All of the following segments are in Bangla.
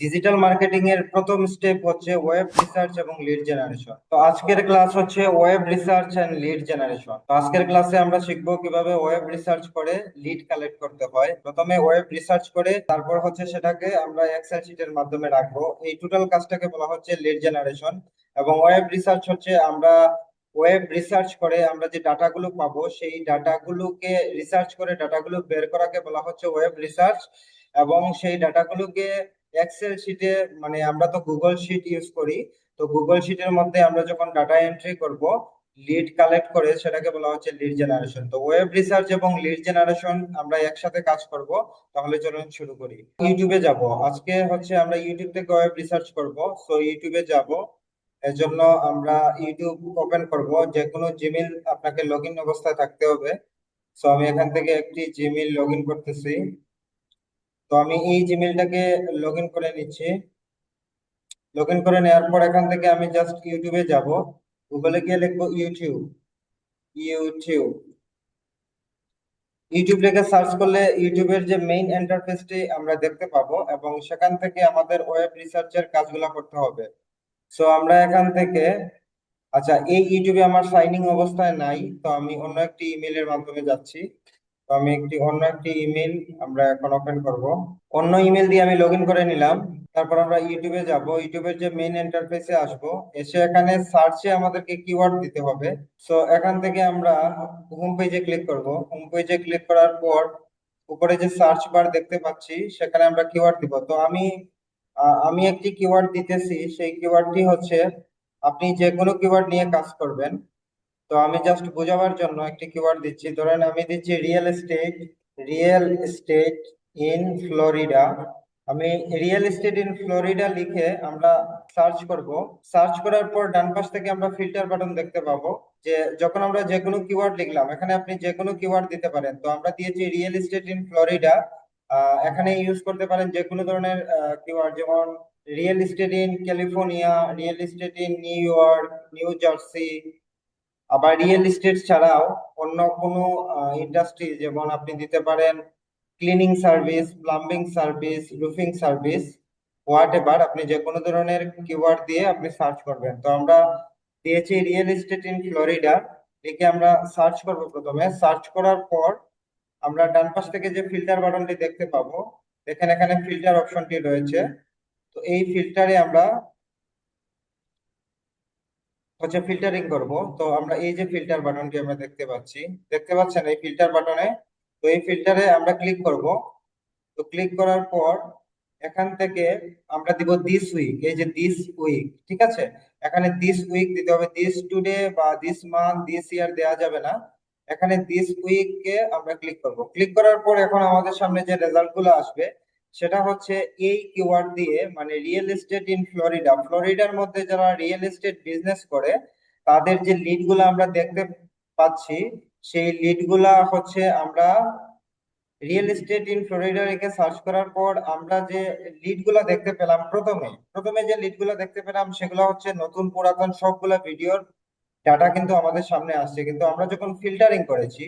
ডিজিটাল মার্কেটিং এর প্রথম স্টেপ হচ্ছে ওয়েব রিসার্চ এবং লিড জেনারেশন। তো আজকের ক্লাস হচ্ছে web research and lead generation. তো আজকের ক্লাসে আমরা শিখবো কিভাবে ওয়েব রিসার্চ করে লিড কালেক্ট করতে হয়। প্রথমে ওয়েব রিসার্চ করে তারপর হচ্ছে সেটাকে আমরা এক্সেল শিটের মাধ্যমে রাখবো। এই টোটাল কাজটাকে বলা হচ্ছে লিড জেনারেশন। এবং ওয়েব রিসার্চ হচ্ছে আমরা ওয়েব রিসার্চ করে আমরা যে ডাটাগুলো পাবো সেই ডাটাগুলোকে রিসার্চ করে ডাটাগুলো বের করাকে বলা হচ্ছে ওয়েব রিসার্চ। এবং সেই ডাটাগুলোকে এক্সেল শিটে, মানে আমরা তো গুগল শিট ইউজ করি, তো গুগল শিটের মধ্যে আমরা যখন ডাটা এন্ট্রি করব লিড কালেক্ট করে সেটাকে বলা হচ্ছে লিড জেনারেশন। তো ওয়েব রিসার্চ এবং লিড জেনারেশন আমরা একসাথে কাজ করব। তাহলে চলুন শুরু করি। ইউটিউবে যাব, আজকে হচ্ছে আমরা ইউটিউব থেকে ওয়েব রিসার্চ করব। সো ইউটিউবে যাব, এর জন্য আমরা ইউটিউব ওপেন করব। যে কোনো জিমেইল আপনাকে লগ ইন অবস্থায় থাকতে হবে। সো আমি এখান থেকে একটি জিমেইল লগ ইন করতেছি। তো আমি এই জিমেইলটাকে লগ ইন করে নিচ্ছি। লগ ইন করে নেওয়ার পর এখান থেকে আমি জাস্ট ইউটিউবে যাব। গুগলে গিয়ে লিখবো ইউটিউব। ইউটিউব ইউটিউব লিখে সার্চ করলে ইউটিউবের যে মেইন ইন্টারফেসটি আমরা দেখতে পাবো এবং সেখান থেকে আমাদের ওয়েব রিসার্চের কাজগুলো করতে হবে। সো আমরা এখান থেকে, আচ্ছা, এই ইউটিউবে আমার সাইনিং অবস্থায় নাই, তো আমি অন্য একটি ইমেলের মাধ্যমে যাচ্ছি। তো আমি অন্য একটি ইমেল আমরা এখন ওপেন করব। অন্য ইমেল দিয়ে আমি লগ ইন করে নিলাম। তারপর আমরা ইউটিউবে যাব, ইউটিউবের যে মেইন ইন্টারফেসে আসব। এসে এখানে সার্চে আমাদেরকে কিওয়ার্ড দিতে হবে। সো এখান থেকে আমরা হোম পেজে ক্লিক করব। হোম পেজে ক্লিক করার পর উপরে যে সার্চ বার দেখতে পাচ্ছি সেখানে আমরা কিওয়ার্ড দিব। তো আমি একটি কিওয়ার্ড দিতেছি। সেই কিওয়ার্ডটি হচ্ছে, আপনি যে কোনো কিওয়ার্ড নিয়ে কাজ করবেন। তো আমি জাস্ট বোঝাবার জন্য একটি কিওয়ার্ড দিচ্ছি। ধরেন আমি দিচ্ছি real estate. Real estate in Florida. আমি রিয়েল এস্টেট ইন ফ্লোরিডা লিখে আমরা সার্চ করব। সার্চ করার পর ডান পাশ থেকে আমরা ফিল্টার বাটন দেখতে পাবো। যে যখন আমরা যে কোনো কিওয়ার্ড লিখলাম, এখানে আপনি যে কোনো কিওয়ার্ড দিতে পারেন। তো আমরা দিয়েছি রিয়েল এস্টেট ইন ফ্লোরিডা। এখানে ইউজ করতে পারেন যে কোনো ধরনের কিওয়ার্ড, যেমন real estate in California, real estate in new York, new jersey. আবার রিয়েল এস্টেট ছাড়াও অন্য কোনো ইন্ডাস্ট্রি, যেমন আপনি দিতে পারেন cleaning service, plumbing service, roofing service, what ever. আপনি যে কোনো ধরনের কিওয়ার্ড দিয়ে আপনি সার্চ করবেন। তো আমরা দিয়েছি রিয়েল এস্টেট ইন ফ্লোরিডা লিখে আমরা সার্চ করব। প্রথমে সার্চ করার পর আমরা ডান পাশ থেকে যে ফিল্টার বাটনটি দেখতে পাবো, দেখেন এখানে ফিল্টার অপশনটি রয়েছে। তো এই ফিল্টারে আমরা হচ্ছে ফিল্টারিং করব। তো আমরা এই যে ফিল্টার বাটনটি আমরা দেখতে পাচ্ছি, দেখতে পাচ্ছেন এই ফিল্টার বাটনে। তো এই ফিল্টারে আমরা ক্লিক করব। তো ক্লিক করার পর এখান থেকে আমরা দিব দিস উইক। এই যে দিস উইক, ঠিক আছে, এখানে দিস উইক দিতে হবে। দিস টুডে বা দিস মান্থ, দিস ইয়ার দেওয়া যাবে না। এখানে দিস উইক কে আমরা ক্লিক করব। ক্লিক করার পর এখন আমাদের সামনে যে রেজাল্ট গুলো আসবে সেটা হচ্ছে এই কিওয়ার্ড দিয়ে, মানে রিয়েল এস্টেট ইন ফ্লোরিডা, ফ্লোরিডার মধ্যে যারা রিয়েল এস্টেট বিজনেস করে তাদের যে লিড গুলো আমরা দেখতে পাচ্ছি, সেই লিড গুলা হচ্ছে আমরা রিয়েল এস্টেট ইন ফ্লোরিডা রেখে সার্চ করার পর আমরা যে লিড গুলা দেখতে পেলাম, প্রথমে প্রথমে যে লিড গুলা দেখতে পেলাম সেগুলো হচ্ছে নতুন পুরাতন সবগুলা ভিডিওর ডাটা কিন্তু আমাদের সামনে আসছে। কিন্তু আমরা যখন ফিল্টারিং করেছি,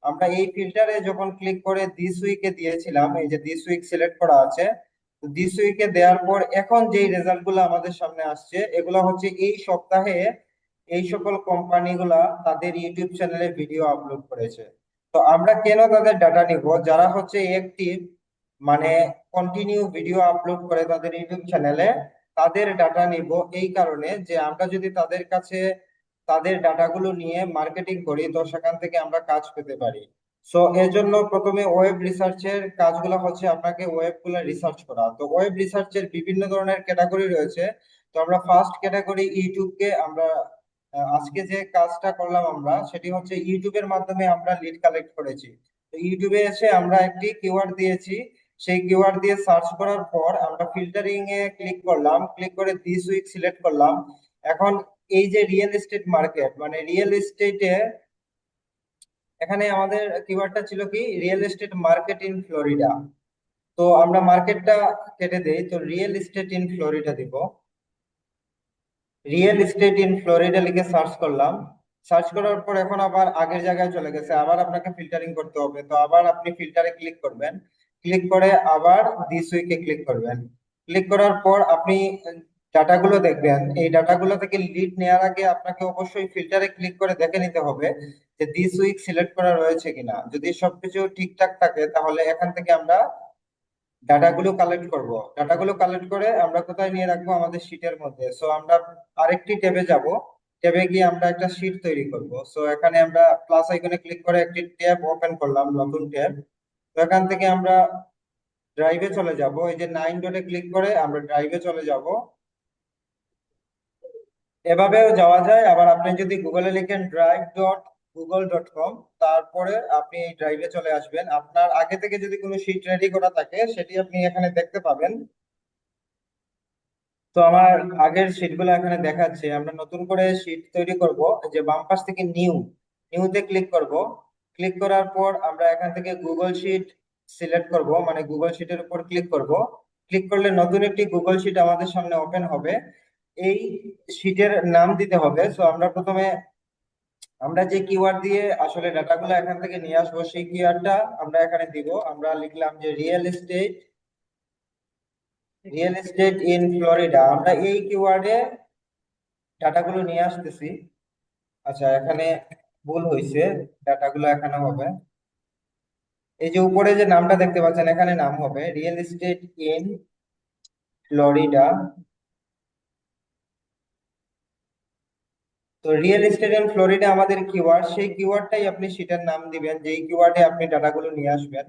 আমরা এই ফিল্টারে যখন ক্লিক করে দিস উইকে দিয়েছিলাম, এই যে দিস উইক সিলেক্ট করা আছে, দিস উইকে দেওয়ার পর এখন যেই রেজাল্ট গুলো আমাদের সামনে আসছে এগুলো হচ্ছে এই সপ্তাহে এই সকল কোম্পানিগুলা তাদের ইউটিউব চ্যানেলে ভিডিও আপলোড করেছে। তো আমরা কেন তাদের ডাটা নিব? যারা হচ্ছে অ্যাক্টিভ, মানে কন্টিনিউ ভিডিও আপলোড করে তাদের ইউটিউব চ্যানেলে, তাদের ডাটা নিব এই কারণে যে আমরা যদি তাদের কাছে তাদের ডাটাগুলো নিয়ে মার্কেটিং করি তো সেখান থেকে আমরা কাজ পেতে পারি। সো এর জন্য প্রথমে ওয়েব রিসার্চের কাজগুলো হচ্ছে আপনাকে ওয়েব গুলো রিসার্চ করা। তো ওয়েব রিসার্চের বিভিন্ন ধরনের ক্যাটাগরি রয়েছে। তো আমরা ফার্স্ট ক্যাটাগরি ইউটিউবকে আমরা আজকে যে কাজটা করলাম আমরা সেটি হচ্ছে ইউটিউবের মাধ্যমে আমরা লিড কালেক্ট করেছি। তো ইউটিউবে এসে আমরা একটি কিওয়ার্ড দিয়েছি। সেই কিওয়ার্ড দিয়ে সার্চ করার পর আমরা ফিল্টারিং এ ক্লিক করলাম, ক্লিক করে দিস উইক সিলেক্ট করলাম। এখন এই যে রিয়েল এস্টেট মার্কেট, মানে রিয়েল এস্টেটে এখানে আমাদের কিওয়ার্ডটা ছিল কি, real estate market in Florida. তো আমরা মার্কেটটা কেটে দেই, তো রিয়েল এস্টেট ইন ফ্লোরিডা দিব। রিয়েল এস্টেট ইন ফ্লোরিডা লিখে সার্চ করলাম। সার্চ করার পর এখন আবার আগের জায়গায় চলে গেছে, আবার আপনাকে ফিল্টারিং করতে হবে। তো আবার আপনি ফিল্টারে ক্লিক করবেন, ক্লিক করে আবার দিস উইকে ক্লিক করবেন। ক্লিক করার পর আপনি ডাটাগুলো দেখবেন। এই ডাটাগুলো থেকে লিড নেওয়ার আগে আপনাকে অবশ্যই ফিল্টারে ক্লিক করে দেখে নিতে হবে যে দিস উইক সিলেক্ট করা রয়েছে কিনা। যদি সবকিছু ঠিকঠাক থাকে তাহলে এখান থেকে আমরা ডাটাগুলো কালেক্ট করব। ডাটাগুলো কালেক্ট করে আমরা কোথায় নিয়ে রাখবো? আমাদের শিটের মধ্যে। সো আমরা আরেকটি ট্যাবে যাব। ট্যাবে গিয়ে আমরা একটা শিট তৈরি করব। সো এখানে আমরা প্লাস আইকনে ক্লিক করে একটি ট্যাব ওপেন করলাম, নতুন ট্যাব। তো এখান থেকে আমরা ড্রাইভে চলে যাব। এই যে 9 ডটে ক্লিক করে আমরা ড্রাইভে চলে যাব। এভাবেও যাওয়া যায়। আবার আপনি যদি গুগলে লিখেন drive.google.com, তারপরে আপনি এই ড্রাইভে চলে আসবেন। আপনার আগে থেকে যদি কোনো শিট রেডি করা থাকে সেটি আপনি এখানে দেখতে পাবেন। তো আমার আগের শিটগুলো এখানে দেখাচ্ছে। আমরা নতুন করে শিট তৈরি করব। এই যে বাম পাশ থেকে নিউতে ক্লিক করব। ক্লিক করার পর আমরা এখান থেকে গুগল শিট সিলেক্ট করব, মানে গুগল শিটের উপর ক্লিক করব। ক্লিক করলে নতুন একটি গুগল শিট আমাদের সামনে ওপেন হবে। এই শিটের নাম দিতে হবে। সো আমরা প্রথমে আমরা যে কিওয়ার্ড দিয়ে আসলে ডাটাগুলো এখান থেকে নিয়ে আসবো সেই কিওয়ার্ডটা আমরা এখানে দিব। আমরা লিখলাম যে রিয়েল এস্টেট ইন ফ্লোরিডা। আমরা এই কিওয়ার্ডে ডাটাগুলো নিয়ে আসতেছি। আচ্ছা, এখানে ভুল হয়েছে। ডাটাগুলো এখানে হবে, এই যে উপরে যে নামটা দেখতে পাচ্ছেন এখানে নাম হবে রিয়েল এস্টেট ইন ফ্লোরিডা। তো রিয়েল এস্টেট ইন ফ্লোরিডা আমাদের কিওয়ার্ড, সেই কিওয়ার্ডটাই আপনি সেটার নাম দিবেন যেই কিওয়ার্ডে আপনি ডাটাগুলো নিয়ে আসবেন।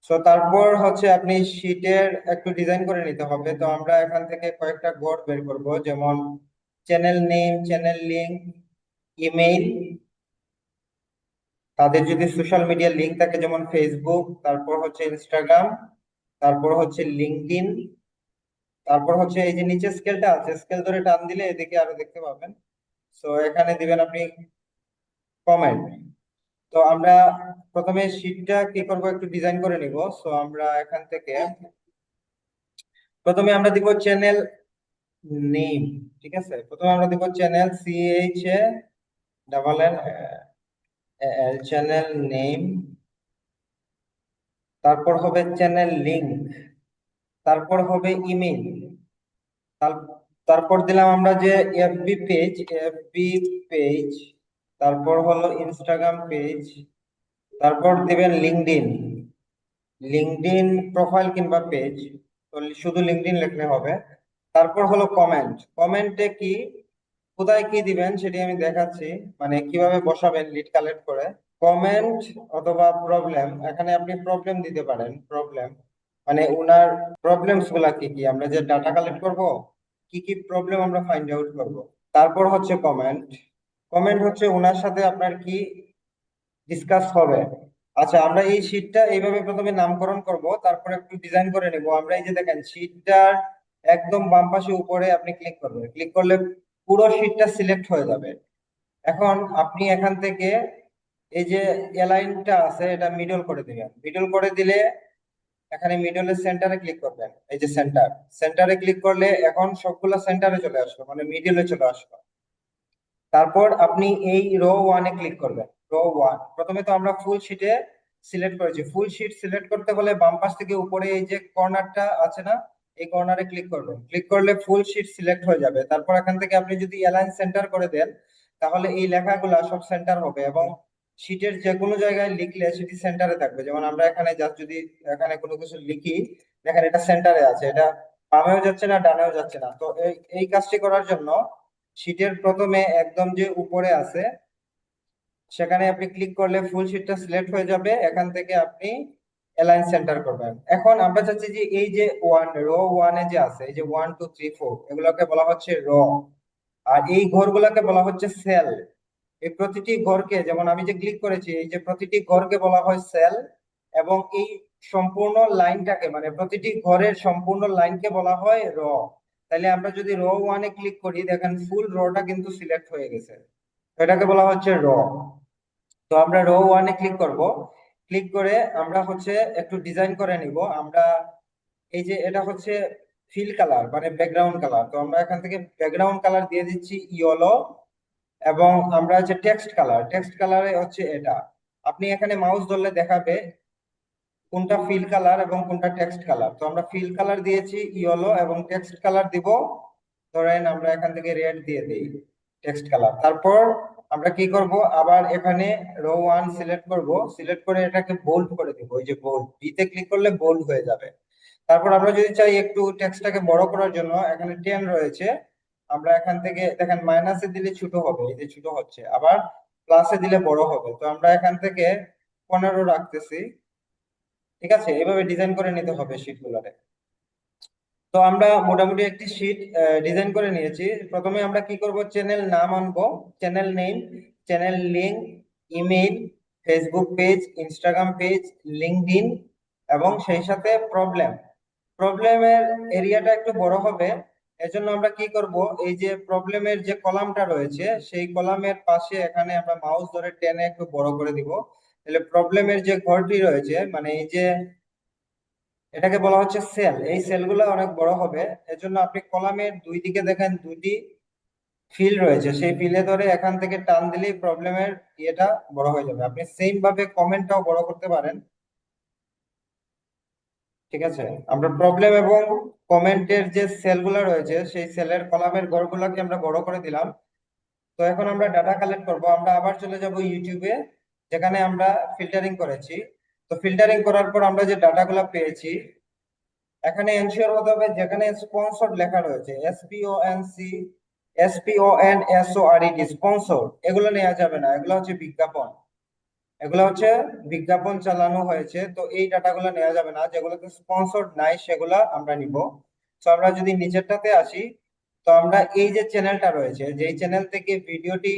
সো তারপর হচ্ছে আপনি শীটের একটু ডিজাইন করে নিতে হবে। তো আমরা এখান থেকে কয়েকটা কোড বের করব, যেমন channel name, channel link, email, তাদের যদি সোশ্যাল মিডিয়া লিংক থাকে যেমন ফেসবুক, তারপর হচ্ছে ইনস্টাগ্রাম, তারপর হচ্ছে লিঙ্কডইন, তারপর হচ্ছে এই যে নিচে স্কেলটা আছে, স্কেল ধরে টান দিলে এদিকে আরো দেখতে পাবেন। সো এখানে দিবেন আপনি কমেন্ট। তো আমরা প্রথমে শীটটা কি করব, একটু ডিজাইন করে নিব। সো আমরা এখান থেকে প্রথমে আমরা দিব চ্যানেল নেম। ঠিক আছে, প্রথমে আমরা দিব চ্যানেল CHANNEL চ্যানেল নেম, তারপর হবে চ্যানেল লিংক, তারপর হবে ইমেল, তারপর দিলাম আমরা যে এফবি পেজ, তারপর হলো ইনস্টাগ্রাম পেজ, তারপর দিবেন লিঙ্কডইন, লিঙ্কডইন প্রোফাইল কিংবা পেজ। তো শুধু লিঙ্কডইন লিখলে হবে। তারপর হলো কমেন্ট। কমেন্টে কি, কোথায় কি দিবেন সেটি আমি দেখাচ্ছি, মানে কিভাবে বসাবেন লিড কালেক্ট করে। কমেন্ট অথবা প্রবলেম, এখানে আপনি প্রবলেম দিতে পারেন। প্রবলেম মানে উনার প্রবলেমস গুলা কি কি, আমরা যে ডাটা কালেক্ট করব কি কি প্রবলেম আমরা ফাইন্ড আউট করব। তারপর হচ্ছে কমেন্ট। কমেন্ট হচ্ছে উনার সাথে আপনার কি ডিসকাস হবে। আচ্ছা, আমরা এই শীটটা এইভাবে প্রথমে নামকরণ করব, তারপর একটু ডিজাইন করে নেব। আমরা এই যে দেখেন শীটটার একদম বাম পাশে উপরে আপনি ক্লিক করবেন। ক্লিক করলে পুরো শীটটা সিলেক্ট হয়ে যাবে। এখন আপনি এখান থেকে এই যে এলাইনটা আছে এটা মিডল করে দিবেন। মিডল করে দিলে এখানে মিডলের সেন্টারে ক্লিক করবেন। এই যে সেন্টারে ক্লিক করলে এখন সবগুলা সেন্টারে চলে আসলো, মানে মিডলে চলে আসলো। তারপর আপনি এই রো 1-এ ক্লিক করবেন। রো 1 প্রথমে তো আমরা ফুল শিটে সিলেক্ট করেছি। ফুল শিট সিলেক্ট করতে হলে বাম পাশ থেকে উপরে এই যে কর্নারটা আছে না, এই কর্নারে ক্লিক করবেন। ক্লিক করলে ফুল শিট সিলেক্ট হয়ে যাবে। তারপর এখান থেকে আপনি যদি অ্যালাইন সেন্টার করে দেন তাহলে এই লেখাগুলা সব সেন্টার হবে এবং শিটের যে কোনো জায়গায় লিখলে সেটি সেন্টারে থাকবে। যেমন আমরা এখানে জাস্ট যদি এখানে কোনো কিছু লিখি, দেখেন এটা সেন্টারে আছে, এটা বামেও যাচ্ছে না ডানেও যাচ্ছে না। তো এই এই কাজটি করার জন্য শীটের প্রথমে একদম যে উপরে আছে সেখানে আপনি ক্লিক করলে ফুল শীটটা সিলেক্ট হয়ে যাবে। এখান থেকে আপনি অ্যালাইন সেন্টার করবেন। এখন আমরা চাচ্ছি যে এই যে রো 1-এ যে আছে, এই যে 1 2 3 4 এগুলোকে বলা হচ্ছে র, আর এই ঘরগুলোকে বলা হচ্ছে সেল। এই প্রতিটি ঘরকে, যেমন আমি যে ক্লিক করেছি, এই যে প্রতিটি ঘরকে বলা হয় সেল, এবং এই সম্পূর্ণ লাইনটাকে, মানে প্রতিটি ঘরের সম্পূর্ণ লাইনকে বলা হয় র। তাহলে আমরা যদি রো 1-এ ক্লিক করি, দেখেন ফুল রটা কিন্তু সিলেক্ট হয়ে গেছে। এটাকে বলা হচ্ছে র। তো আমরা রো 1-এ ক্লিক করব। ক্লিক করে আমরা হচ্ছে একটু ডিজাইন করে নিব। আমরা এই যে এটা হচ্ছে ফিল কালার মানে ব্যাকগ্রাউন্ড কালার, তো আমরা এখান থেকে ব্যাকগ্রাউন্ড কালার দিয়ে দিচ্ছি ইয়েলো। এবং আমরা যে টেক্সট কালারে হচ্ছে এটা, আপনি এখানে মাউস ধরলে দেখাবে কোনটা ফিল কালার এবং কোনটা টেক্সট কালার। তো আমরা ফিল কালার দিয়েছি ইয়েলো এবং টেক্সট কালার দিব, ধরেন আমরা এখান থেকে রেড দিয়ে দিই টেক্সট কালার। তারপর আমরা কি করব, আবার এখানে রো 1 সিলেক্ট করব, সিলেক্ট করে এটাকে বোল্ড করে দিব, ওই যে বোল্ড ডিতে ক্লিক করলে বোল্ড হয়ে যাবে। তারপর আমরা যদি চাই একটু টেক্সটটাকে বড় করার জন্য, এখানে 10 রয়েছে, আমরা এখান থেকে দেখেন মাইনাসে দিলে ছোট হবে, এই যে ছোট হচ্ছে, আবার প্লাসে দিলে বড় হবে। তো আমরা এখান থেকে 15 রাখতেছি। ঠিক আছে, এভাবে ডিজাইন করে নিতে হবে শীটগুলোরে। তো আমরা মোটামুটি একটি শীট ডিজাইন করে নিয়েছি। প্রথমে আমরা কি করব, চ্যানেল নাম আনবো, channel name, channel link, email, Facebook page, Instagram page, LinkedIn এবং সেই সাথে প্রবলেমের এরিয়াটা একটু বড় হবে। এজন্য আমরা কি করব, এই যে প্রবলেমের যে কলামটা রয়েছে সেই কলামের পাশে এখানে আমরা মাউস ধরে টেনে একটু বড় করে দিব। তাহলে প্রবলেমের যে ঘরটি রয়েছে, মানে এই যে এটাকে বলা হচ্ছে সেল, এই সেলগুলো অনেক বড় হবে। এজন্য আপনি কলামের দুই দিকে দেখেন দুইটি ফিল রয়েছে, সেই ফিলে ধরে এখান থেকে টান দিলেই প্রবলেমের ইয়েটা বড় হয়ে যাবে। আপনি সেম ভাবে কমেন্টটাও বড় করতে পারেন। ঠিক আছে, আমরা প্রবলেম এবং কমেন্টের যে সেলগুলো রয়েছে সেই সেলের কলামের ঘরগুলোকে আমরা বড় করে দিলাম। তো এখন আমরা ডাটা কালেক্ট করব। আমরা আবার চলে যাব ইউটিউবে, যেখানে আমরা ফিল্টারিং করেছি। তো ফিল্টারিং করার পর আমরা যে ডাটাগুলো পেয়েছি, এখানে এনশিওর হতে হবে যেখানে স্পন্সর লেখা রয়েছে, SPONSORED স্পন্সর, এগুলো নেওয়া যাবে না, এগুলো হচ্ছে বিজ্ঞাপন, এগুলো হচ্ছে বিজ্ঞাপন চালানো হয়েছে। তো এই ডাটাগুলো নেওয়া যাবে না, যেগুলোতে স্পন্সর নাই সেগুলা আমরা নিব। তো আমরা যদি নিচেরটাতে আসি, তো আমরা এই যে চ্যানেলটা রয়েছে, যেই চ্যানেল থেকে ভিডিওটি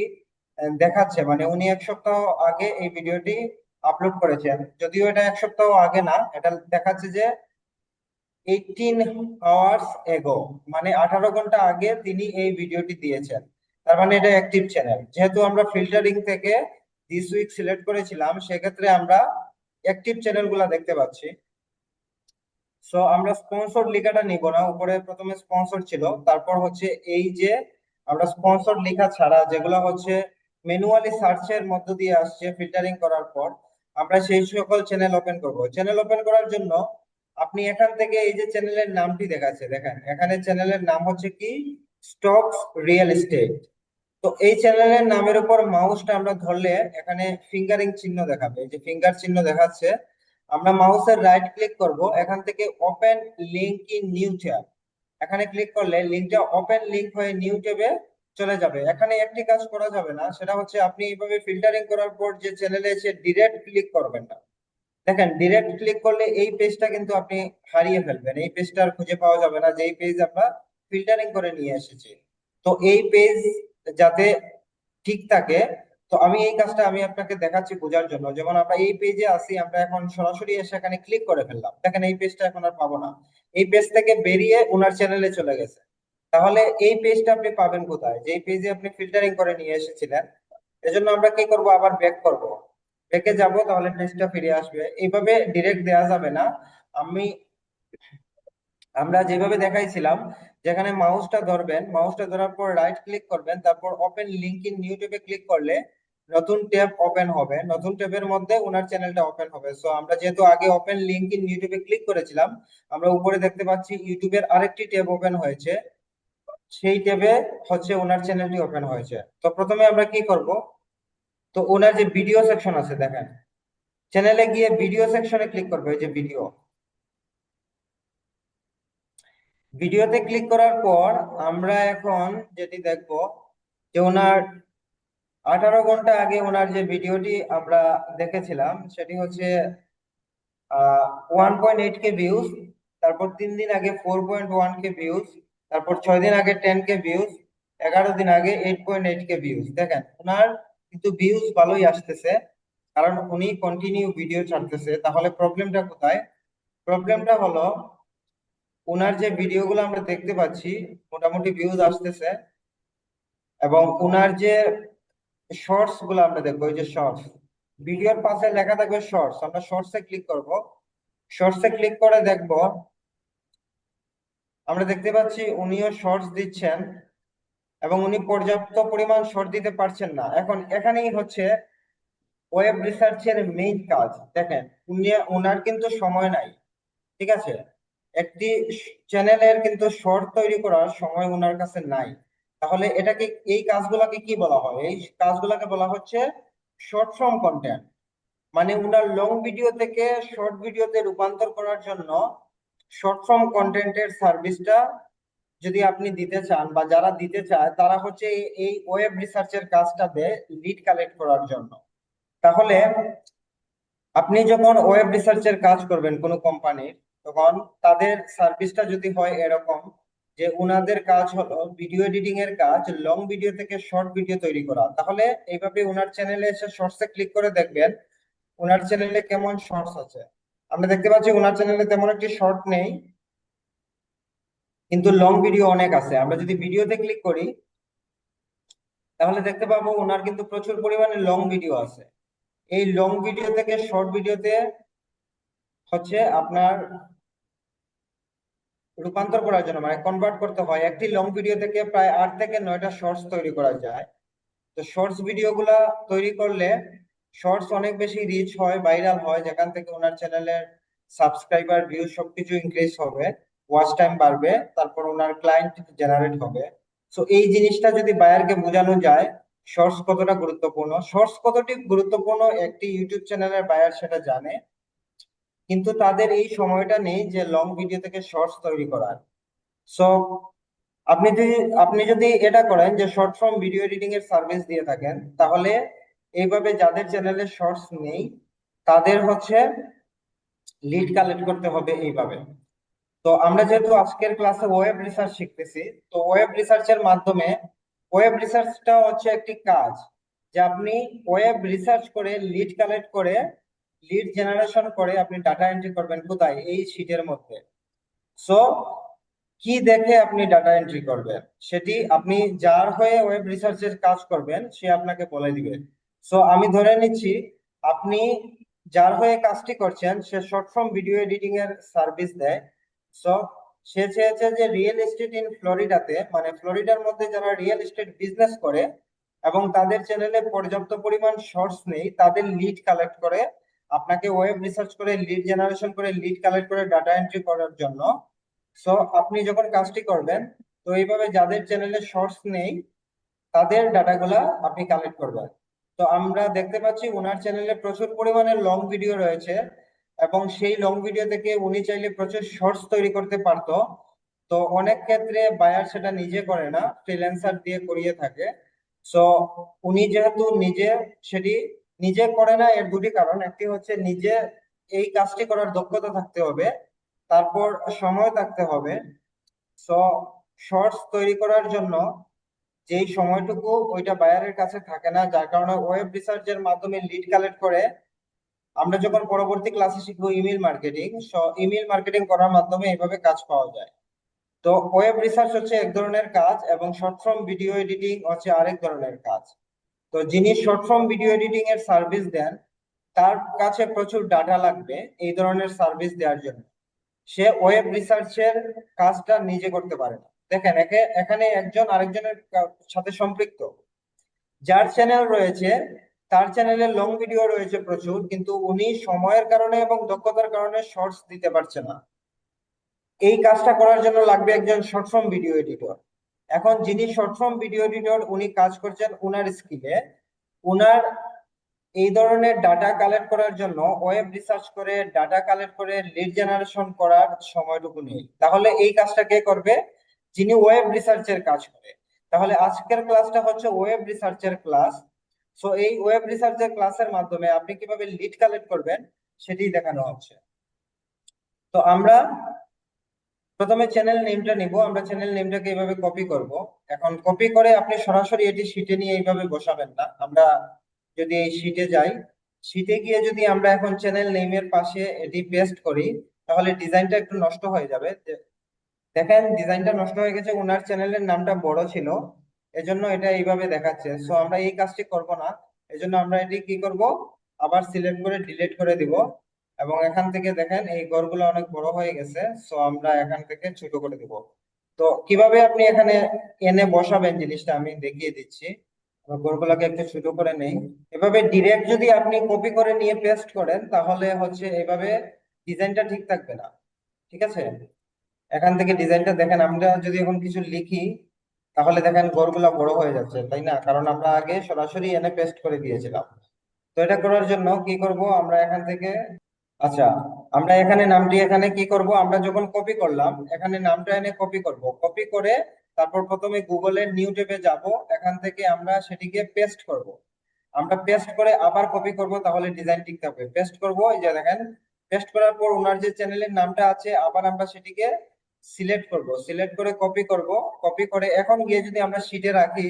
দেখাচ্ছে, মানে উনি 1 সপ্তাহ আগে এই ভিডিওটি আপলোড করেছেন, যদিও এটা 1 সপ্তাহ আগে না, এটা দেখাচ্ছে যে 18 hours ago, মানে 18 ঘন্টা আগে তিনি এই ভিডিওটি দিয়েছেন। তার মানে এটা অ্যাক্টিভ চ্যানেল। যেহেতু আমরা ফিল্টারিং থেকে দিস উইক সিলেক্ট করেছিলাম, সেক্ষেত্রে আমরা অ্যাক্টিভ চ্যানেলগুলো দেখতে পাচ্ছি। সো আমরা স্পন্সর লেখাটা নিব না, উপরে প্রথমে স্পন্সর ছিল, তারপর হচ্ছে এই যে আমরা স্পন্সর লেখা ছাড়া যেগুলো হচ্ছে ম্যানুয়ালি সার্চের মধ্য দিয়ে আসছে ফিল্টারিং করার পর, আমরা সেই সকল চ্যানেল ওপেন করব। চ্যানেল ওপেন করার জন্য আপনি এখান থেকে এই যে চ্যানেলের নামটি দেখাচ্ছে, দেখেন এখানে চ্যানেলের নাম হচ্ছে কি, স্টকস রিয়েল এস্টেট। তো এই চ্যানেলের নামের উপর মাউসটা আমরা ধরলে এখানে ফিঙ্গারিং চিহ্ন দেখাবে, এই যে ফিঙ্গার চিহ্ন দেখাচ্ছে। আমরা মাউসের রাইট ক্লিক করব, এখান থেকে open link in new tab, এখানে ক্লিক করলে লিংকটা ওপেন লিংক হয়ে নিউ ট্যাবে চলে যাবে। এখানে একটি কাজ করা যাবে না, সেটা হচ্ছে আপনি এইভাবে ফিল্টারিং করার পর যে চ্যানেলে এসে ডিরেক্ট ক্লিক করবেন না। দেখেন ডিরেক্ট ক্লিক করলে এই পেজটা কিন্তু আপনি হারিয়ে ফেলবেন, এই পেজটা আর খুঁজে পাওয়া যাবে না যেই পেজ আমরা ফিল্টারিং করে নিয়ে এসেছি। তো এই পেজ যাতে ঠিক থাকে, তো আমি এই কাজটা আমি আপনাকে দেখাচ্ছি বোঝার জন্য। যেমন আমরা এই পেজে আসি, আমরা এখন সরাসরি এসে এখানে ক্লিক করে ফেললাম, দেখেন এই পেজটা এখন আর পাবো না, এই পেজ থেকে বেরিয়ে ওনার চ্যানেলে চলে গেছে। তাহলে এই পেজটা আপনি পাবেন কোথায়, যেই পেজে আপনি ফিল্টারিং করে নিয়ে এসেছিলেন? এজন্য আমরা কি করব, আবার ব্যাক করব, ব্যাকে যাব, তাহলে পেজটা ফিরে আসবে। এইভাবে ডিরেক্ট দেওয়া যাবে না। আমি আমরা যেভাবে দেখাইছিলাম, যেখানে মাউসটা ধরবেন, মাউসটা ধরার পর রাইট ক্লিক করবেন, তারপর ওপেন লিংক ইন নিউ ট্যাবে ক্লিক করলে নতুন ট্যাব ওপেন হবে, নতুন ট্যাবের মধ্যে ওনার চ্যানেলটা ওপেন হবে। সো আমরা যেহেতু আগে ওপেন লিংক ইন ইউটিউবে ক্লিক করেছিলাম, আমরা উপরে দেখতে পাচ্ছি ইউটিউবের আরেকটি ট্যাব ওপেন হয়েছে, সেই ট্যাবে হচ্ছে ওনার চ্যানেলটি ওপেন হয়েছে। তো প্রথমে আমরা কি করব, তো ওনার যে ভিডিও সেকশন আছে, দেখেন চ্যানেলে গিয়ে ভিডিও সেকশনে ক্লিক করবে, এই যে ভিডিও, ভিডিওতে ক্লিক করার পর আমরা এখন যেটি দেখব, যে ওনার 18 ঘন্টা আগে ওনার যে ভিডিওটি আমরা দেখেছিলাম সেটি হচ্ছে 1.8 কে ভিউজ, তারপর 3 দিন আগে 4.1 কে ভিউজ, তারপর 6 দিন আগে 10 কে ভিউজ, 11 দিন আগে 8.8 কে ভিউজ। দেখেন ওনার কিন্তু ভিউজ ভালোই আসতেছে, কারণ উনি কন্টিনিউ ভিডিও ছাড়তেছে। তাহলে প্রবলেমটা কোথায়? প্রবলেমটা হলো ওনার যে ভিডিওগুলো আমরা দেখতে পাচ্ছি মোটামুটি ভিউজ আসতেছে, এবং ওনার যে শর্টস গুলো আমরা দেখবো, এই যে শর্টস, ভিডিওর পাশে লেখা থাকবে শর্টস, আমরা শর্টসে ক্লিক করব। শর্টসে ক্লিক করে দেখব, আমরা দেখতে পাচ্ছি উনিও শর্টস দিচ্ছেন, এবং উনি পর্যাপ্ত পরিমাণ শর্ট দিতে পারছেন না। এখন এখানেই হচ্ছে ওয়েব রিসার্চের মেইন কাজ দেখেন, উনার কিন্তু সময় নাই, ঠিক আছে? একটি চ্যানেলের কিন্তু শর্ট তৈরি করার সময় উনার কাছে নাই। তাহলে এটাকে, এই কাজগুলোকে কি বলা হয়? এই কাজগুলোকে বলা হচ্ছে শর্ট ফর্ম কন্টেন্ট। মানে উনার লং ভিডিও থেকে শর্ট ভিডিওতে রূপান্তর করার জন্য শর্ট ফর্ম কন্টেন্টের সার্ভিসটা যদি আপনি দিতে চান, বা যারা দিতে চায় তারা হচ্ছে এই ওয়েব রিসার্চের কাজটাতে লিড কালেক্ট করার জন্য। তাহলে আপনি যখন ওয়েব রিসার্চের কাজ করবেন কোনো কোম্পানির, তখন তাদের সার্ভিসটা যদি হয় এরকম যে উনাদের কাজ হলো ভিডিও এডিটিং এর কাজ, লং ভিডিও থেকে শর্ট ভিডিও তৈরি করা, তাহলে এইভাবে উনার চ্যানেলে এসে শর্টসে ক্লিক করে দেখবেন উনার চ্যানেলে কেমন শর্টস আছে। আমরা দেখতে পাচ্ছি উনার চ্যানেলে তেমন একটি শর্ট নেই, কিন্তু লং ভিডিও অনেক আছে। আমরা যদি ভিডিওতে ক্লিক করি তাহলে দেখতে পাবো ওনার কিন্তু প্রচুর পরিমাণে লং ভিডিও আছে। এই লং ভিডিও থেকে শর্ট ভিডিওতে হচ্ছে আপনার রূপান্তর করার জন্য, মানে কনভার্ট করতে হয়, একটি লং ভিডিও থেকে প্রায় 8 থেকে 9টা শর্টস তৈরি করা যায়। তো শর্টস ভিডিও গুলা তৈরি করলে শর্টস অনেক বেশি রিচ হয়, ভাইরাল হয়, যেখান থেকে ওনার চ্যানেলের সাবস্ক্রাইবার, ভিউ সবকিছু ইনক্রিজ হবে, ওয়াচ টাইম বাড়বে, তারপর ওনার ক্লায়েন্ট জেনারেট হবে। সো এই জিনিসটা যদি বায়ারকে বোঝানো যায় শর্টস কতটা গুরুত্বপূর্ণ, শর্টস কতটি গুরুত্বপূর্ণ একটি ইউটিউব চ্যানেলের বায়ার সেটা জানে, কিন্তু তাদের এই সময়টা নেই যে লং ভিডিও থেকে শর্টস তৈরি করার। সো আপনি যদি আপনি যদি এটা করেন যে শর্ট ফর্ম ভিডিও এডিটিং এর সার্ভিস দিয়ে থাকেন, তাহলে এইভাবে যাদের চ্যানেলে শর্টস নেই তাদের হচ্ছে লিড কালেক্ট করতে হবে এইভাবে। তো আমরা যেহেতু আজকের ক্লাসে ওয়েব রিসার্চ শিখতেছি, তো ওয়েব রিসার্চের মাধ্যমে, ওয়েব রিসার্চটা হচ্ছে একটি কাজ যে আপনি ওয়েব রিসার্চ করে লিড কালেক্ট করে, লিড জেনারেশন করে আপনি ডাটা এন্ট্রি করবেন কোথায়? এই শীটের মধ্যে। সো কি দেখে আপনি ডাটা এন্ট্রি করবেন সেটি আপনি যার হয়ে ওয়েব রিসার্চের কাজ করবেন সে আপনাকে বলে দিবে। সো আমি ধরে নিচ্ছি আপনি যার হয়ে কাজটি করছেন সে শর্ট ফর্ম ভিডিও এডিটিং এর সার্ভিস দেয়। সো সে চেয়েছে যে রিয়েল এস্টেট ইন ফ্লোরিডাতে, মানে ফ্লোরিডার মধ্যে যারা রিয়েল এস্টেট বিজনেস করে এবং তাদের চ্যানেলে পর্যাপ্ত পরিমাণ শর্টস নেই, তাদের লিড কালেক্ট করে আপনাকে ওয়েব রিসার্চ করে লিড জেনারেশন করে লিড কালেক্ট করে ডাটা এন্ট্রি করার জন্য। সো আপনি যখন কাজটি করবেন, তো এইভাবে যাদের চ্যানেলে শর্টস নেই তাদের ডাটাগুলা আপনি কালেক্ট করবেন। তো আমরা দেখতে পাচ্ছি ওনার চ্যানেলে প্রচুর পরিমাণে লং ভিডিও রয়েছে, এবং সেই লং ভিডিও থেকে উনি চাইলে প্রচুর শর্টস তৈরি করতে পারতো। তো অনেক ক্ষেত্রে বায়ার সেটা নিজে করে না, ফ্রিল্যান্সার দিয়ে করিয়ে থাকে। সো উনি যেহেতু নিজে সেটি নিজে করে না, এর দুটি কারণ: একটি হচ্ছে নিজে এই কাজটি করার দক্ষতা থাকতে হবে, তারপর সময় থাকতে হবে। সো শর্টস তৈরি করার জন্য যেই সময়টুকু ওইটা বায়ারের কাছে থাকে না, যার কারণে ওয়েব রিসার্চের মাধ্যমে লিড কালেক্ট করে আমরা যখন পরবর্তী ক্লাসে শিখবো email marketing, so email marketing করার মাধ্যমে এইভাবে কাজ পাওয়া যায়। তো ওয়েব রিসার্চ হচ্ছে এক ধরনের কাজ এবং শর্ট ফর্ম ভিডিও এডিটিং হচ্ছে আরেক ধরনের কাজ। তো যিনি শর্ট ফর্ম ভিডিও এডিটিং এর সার্ভিস দেন তার কাছে প্রচুর ডাটা লাগবে এই ধরনের সার্ভিস দেওয়ার জন্য। সে ওয়েব রিসার্চের কাজটা নিজে করতে পারে না। দেখেন এখানে একজন আরেকজনের সাথে সম্পৃক্ত। যার চ্যানেল রয়েছে তার চ্যানেলে লং ভিডিও রয়েছে প্রচুর, কিন্তু উনি সময়ের কারণে এবং দক্ষতার কারণে শর্টস দিতে পারছে না। এই কাজটা করার জন্য লাগবে একজন শর্ট ফর্ম ভিডিও এডিটর। এখন যিনি শর্ট ফর্ম ভিডিও এডিটর উনি কাজ করছেন উনার স্কিলে, উনার এই ধরনের ডাটা কালেক্ট করার জন্য ওয়েব রিসার্চ করে ডাটা কালেক্ট করে লিড জেনারেশন করার সময়টুকু নেই। তাহলে এই কাজটা কে করবে? যিনি ওয়েব রিসার্চের কাজ করে। তাহলে আজকের ক্লাসটা হচ্ছে ওয়েব রিসার্চের ক্লাস। সো এই ওয়েব রিসার্চের ক্লাসের মাধ্যমে আপনি কিভাবে লিড কালেক্ট করবেন সেটি দেখানো হচ্ছে। তো আমরা প্রথমে চ্যানেল নেমটা নিব, আমরা চ্যানেল নেমটাকে এইভাবে কপি করব। এখন কপি করে আপনি সরাসরি এটি শীটে নিয়ে এইভাবে বসাবেন না। আমরা যদি এই শীটে যাই, শীটে গিয়ে যদি আমরা এখন চ্যানেল নেমের পাশে এটি পেস্ট করি তাহলে ডিজাইনটা একটু নষ্ট হয়ে যাবে। দেখেন ডিজাইনটা নষ্ট হয়ে গেছে, ওনার চ্যানেলের নামটা বড় ছিল এজন্য এটা এইভাবে দেখাচ্ছে। সো আমরা এই কাজটি করব না, এজন্য আমরা এটি কি করব, আবার সিলেক্ট করে ডিলিট করে দিব। এবং এখান থেকে দেখেন এই ঘরগুলো অনেক বড় হয়ে গেছে, সো আমরা এখান থেকে ছোট করে দিব। তো কিভাবে আপনি এখানে এনে বসাবেন জিনিসটা আমি দেখিয়ে দিচ্ছি। ঘরগুলোকে একটু ছোট করে নেই। এভাবে ডিরেক্ট যদি আপনি কপি করে নিয়ে পেস্ট করেন তাহলে হচ্ছে এইভাবে ডিজাইনটা ঠিক থাকবে না। ঠিক আছে, এখান থেকে ডিজাইনটা দেখেন, আমরা যদি এখন কিছু লিখি তাহলে দেখেন ঘরগুলা বড় হয়ে যাচ্ছে, তাই না? কারণ আমরা আগে সরাসরি এনে পেস্ট করে দিয়েছিলাম। তো এটা করার জন্য কি করব আমরা এখান থেকে, আচ্ছা, আমরা এখানে নামটি এখানে কি করব, আমরা যখন কপি করলাম এখানে নামটা এনে কপি করব, কপি করে তারপর প্রথমে গুগলের নিউ ট্যাবে যাব, এখান থেকে আমরা সেটিকে পেস্ট করব। আমরা পেস্ট করে আবার কপি করব, তাহলে ডিজাইন ঠিক থাকবে। পেস্ট করব, এই যে দেখেন, পেস্ট করার পর ওনার যে চ্যানেলের নামটা আছে আবার আমরা সেটিকে সিলেক্ট করব, সিলেক্ট করে কপি করব। কপি করে এখন গিয়ে যদি আমরা শিটে রাখি,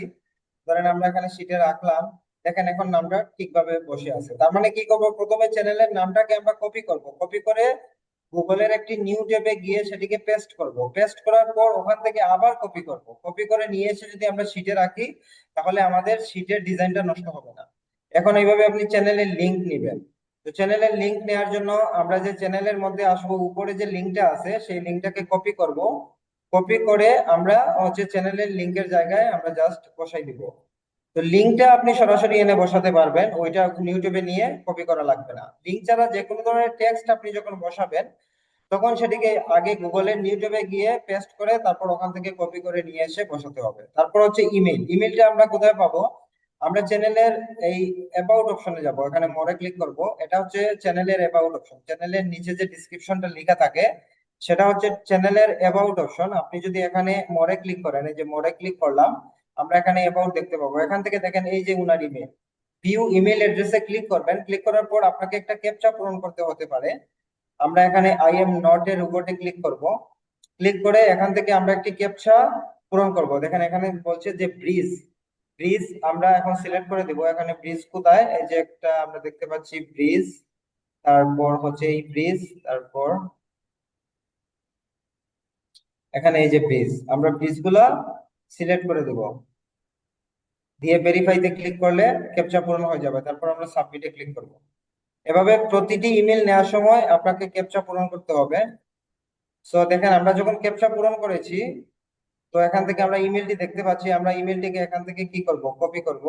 ধরেন আমরা এখানে শিটে রাখলাম, দেখেন এখন নামটা ঠিকভাবে বসে আছে। তার মানে কি করব, প্রথমে চ্যানেলের নামটাকে আমরা কপি করব, কপি করে গুগলের একটি নিউ ট্যাবে গিয়ে সেটিকে পেস্ট করব, পেস্ট করার পর ওখান থেকে আবার কপি করব, কপি করে নিয়ে এসে যদি আমরা শিটে রাখি তাহলে আমাদের শিটের ডিজাইনটা নষ্ট হবে না। এখন এইভাবে আপনি চ্যানেলের লিংক নেবেন। তো চ্যানেলের লিংক নেওয়ার জন্য আমরা যে চ্যানেলের মধ্যে আসবো, উপরে যে লিংকটা আছে সেই লিংকটাকে কপি করব, কপি করে আমরা হচ্ছে চ্যানেলের লিংকের জায়গায় আমরা জাস্ট বসাই দিব। তো লিংকটা আপনি সরাসরি এনে বসাতে পারবেন, ওইটা ইউটিউবে নিয়ে কপি করা লাগবে না। লিংক ছাড়া যে কোনো ধরনের টেক্সট আপনি যখন বসাবেন তখন সেটিকে আগে গুগলের ইউটিউবে গিয়ে পেস্ট করে তারপর ওখান থেকে কপি করে নিয়ে এসে বসাতে হবে। তারপর হচ্ছে ইমেল, ইমেলটা আমরা কোথায় পাবো, আমরা চ্যানেলের এই অ্যাবাউট অপশনে যাব, এখানে মোরে ক্লিক করব, এটা হচ্ছে চ্যানেলের অ্যাবাউট অপশন। চ্যানেলের নিচে যে ডেসক্রিপশনটা লেখা থাকে সেটা হচ্ছে চ্যানেলের অ্যাবাউট অপশন। আপনি যদি এখানে মোরে ক্লিক করেন, এই যে মোরে ক্লিক করলাম, আমরা এখানে অ্যাবাউট দেখতে পাবো। এখান থেকে দেখেন এই যে উনার ইমেল, ভিউ ইমেল অ্যাড্রেসে ক্লিক করবেন। ক্লিক করার পর আপনাকে একটা ক্যাপচা পূরণ করতে হতে পারে। আমরা এখানে আই এম নট এর উপরে ক্লিক করব, ক্লিক করে এখান থেকে আমরা একটি ক্যাপচা পূরণ করব। দেখেন এখানে বলছে যে ব্রিজ, ব্রিজ আমরা এখন সিলেক্ট করে দিব। এখানে ব্রিজ কোথায়, এই যে একটা আমরা দেখতে পাচ্ছি ব্রিজ, তারপর হচ্ছে এই ব্রিজ, তারপর এখানে এই যে ব্রিজ, আমরা ব্রিজ গুলা সিলেক্ট করে দিব, দিয়ে ভেরিফাইতে ক্লিক করলে ক্যাপচা পূরণ হয়ে যাবে। তারপর আমরা সাবমিটে ক্লিক করব। এভাবে প্রতিটি ইমেল নেওয়ার সময় আপনাকে ক্যাপচা পূরণ করতে হবে। সো দেখেন আমরা যখন ক্যাপচা পূরণ করেছি, তো এখান থেকে আমরা ইমেলটি দেখতে পাচ্ছি, আমরা ইমেলটিকে এখান থেকে কি করব, কপি করব,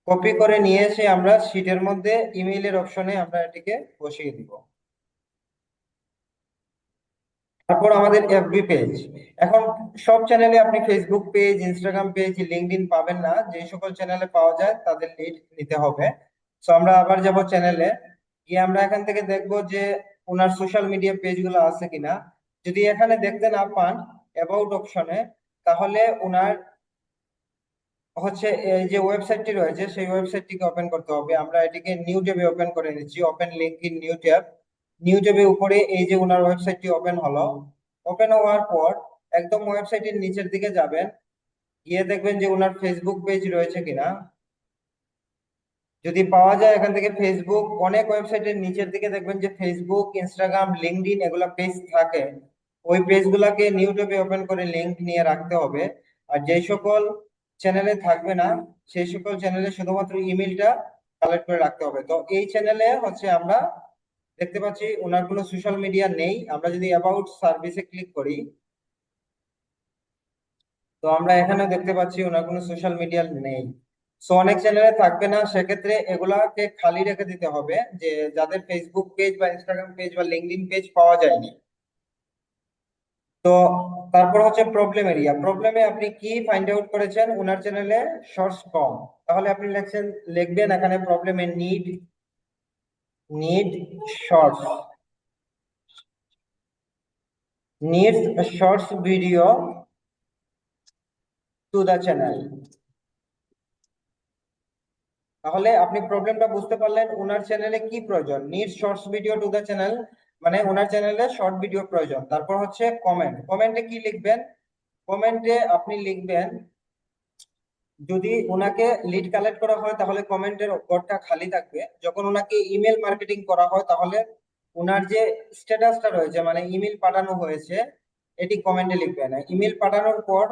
কপি করে নিয়ে এসে আমরা শিটের মধ্যে ইমেইলের অপশনে আমরা এটিকে বসিয়ে দিব। তারপর আমাদের এফবি পেজ, এখন সব চ্যানেলে আপনি Facebook page, Instagram page, LinkedIn পাবেন না। যে সকল চ্যানেলে পাওয়া যায় তাদের লিড নিতে হবে। সো আমরা আবার যাব চ্যানেলে, গিয়ে আমরা এখান থেকে দেখব যে ওনার সোশ্যাল মিডিয়া পেজ গুলো আছে কিনা। যদি এখানে দেখতে না পান অ্যাবাউট অপশনে, তাহলে ওনার হচ্ছে এই যে ওয়েবসাইটটি রয়েছে সেই ওয়েবসাইটটিকে ওপেন করতে হবে। আমরা এটিকে নিউ ট্যাবে ওপেন করে নিচ্ছি, open link in new tab. New ট্যাবে উপরে এই যে ওনার ওয়েবসাইটটি ওপেন হলো, ওপেন হওয়ার পর একদম ওয়েবসাইটের নিচের দিকে যাবেন, গিয়ে দেখবেন যে ওনার ফেসবুক পেজ রয়েছে কিনা। যদি পাওয়া যায় এখান থেকে ফেসবুক, অনেক ওয়েবসাইটের নিচের দিকে দেখবেন যে ফেসবুক, ইনস্টাগ্রাম, লিঙ্কডইন এগুলা পেজ থাকে। ওই পেজগুলোকে নিউ ট্যাবে ওপেন করে লিংক নিয়ে রাখতে হবে। আর যেই সকল চ্যানেলে থাকবে না সেই সকল চ্যানেলে শুধুমাত্র ইমেলটা কালেক্ট করে রাখতে হবে। তো এই চ্যানেলে হচ্ছে আমরা দেখতে পাচ্ছি ওনার কোনো সোশ্যাল মিডিয়া নেই। আমরা যদি অ্যাবাউট সার্ভিসে ক্লিক করি, তো আমরা এখানে দেখতে পাচ্ছি ওনার কোনো সোশ্যাল মিডিয়া নেই। সো অনেক চ্যানেলে থাকবে না, সেক্ষেত্রে এগুলাকে খালি রেখে দিতে হবে, যে যাদের ফেসবুক পেজ বা ইনস্টাগ্রাম পেজ বা লিঙ্কডইন পেজ পাওয়া যায়নি। তো তারপর হচ্ছে প্রবলেম এরিয়া, প্রবলেমে আপনি কি ফাইন্ড আউট করেছেন ওনার চ্যানেলে শর্টস কম, তাহলে আপনি লিখবেন এখানে প্রবলেমে need, need shorts, needs shorts video to the channel. তাহলে আপনি প্রবলেমটা বুঝতে পারলেন, ওনার চ্যানেলে কি প্রয়োজন, need shorts video to the channel, মানে ওনার চ্যানেলে শর্ট ভিডিও প্রয়োজন। তারপর হচ্ছে কমেন্ট, কমেন্টে কি লিখবেন, কমেন্টে আপনি লিখবেন, যদি ওনাকে লিড কালেক্ট করা হয় তাহলে কমেন্টের ঘরটা খালি থাকবে। যখন ওনাকে ইমেল মার্কেটিং করা হয় তাহলে ওনার যে স্ট্যাটাসটা রয়েছে, মানে ইমেল পাঠানো হয়েছে, এটি কমেন্টে লিখবেন। ইমেল পাঠানোর পর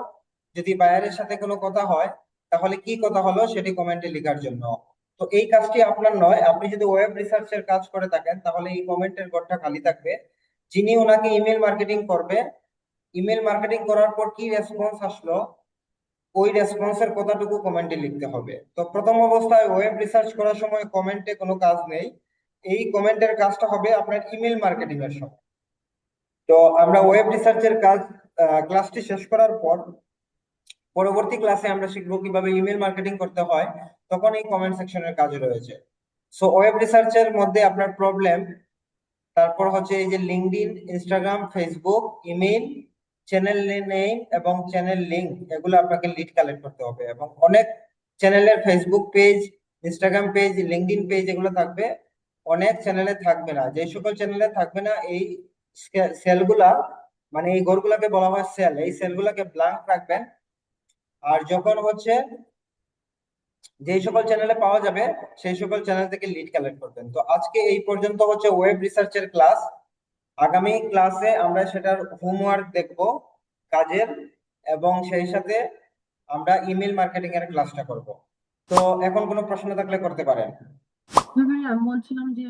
যদি বায়ারের সাথে কোনো কথা হয় তাহলে কি কথা হলো সেটি কমেন্টে লেখার জন্য। তো এই কাজটি আপনার নয়, আপনি যদি ওয়েব রিসার্চের কাজ করে থাকেন তাহলে এই কমেন্টের ঘরটা খালি থাকবে। যিনি ওনাকে ইমেল মার্কেটিং করবে, ইমেল মার্কেটিং করার পর কি রেসপন্স আসলো, ওই রেসপন্সের কতটুকু কমেন্টে লিখতে হবে। তো প্রথম অবস্থায় ওয়েব রিসার্চ করার সময় কমেন্টে কোনো কাজ নেই, এই কমেন্টের কাজটা হবে আপনার ইমেল মার্কেটিং এর সময়। তো আমরা ওয়েব রিসার্চের কাজ ক্লাসটি শেষ করার পর পরবর্তী ক্লাসে আমরা শিখবো কিভাবে ইমেল মার্কেটিং করতে হয়, তখন এই কমেন্ট সেকশনের কাজ রয়েছে। সো ওয়েব রিসার্চের মধ্যে আপনার প্রবলেম, তারপর হচ্ছে এই যে LinkedIn, Instagram, Facebook, email, channel name এবং চ্যানেল লিংক, এগুলো আপনাকে লিড কালেক্ট করতে হবে। এবং অনেক চ্যানেলের Facebook page, Instagram page, LinkedIn page এগুলো থাকবে, অনেক চ্যানেলে থাকবে না। যে সকল চ্যানেলে থাকবে না, এই সেলগুলা মানে এই ঘরগুলাকে বলা হয় সেল, এই সেলগুলাকে ব্ল্যাঙ্ক রাখবেন। আর যখন হচ্ছে যেই সকল চ্যানেলে পাওয়া যাবে সেই সকল চ্যানেল থেকে লিড কালেক্ট করবেন। তো আজকে এই পর্যন্ত হচ্ছে ওয়েব রিসার্চের ক্লাস। আগামী ক্লাসে আমরা সেটার হোমওয়ার্ক দেখব কাজের, এবং সেই সাথে আমরা ইমেল মার্কেটিং এর ক্লাসটা করব। তো এখন কোনো প্রশ্ন থাকলে করতে পারেন। ভাই আমি বলছিলাম যে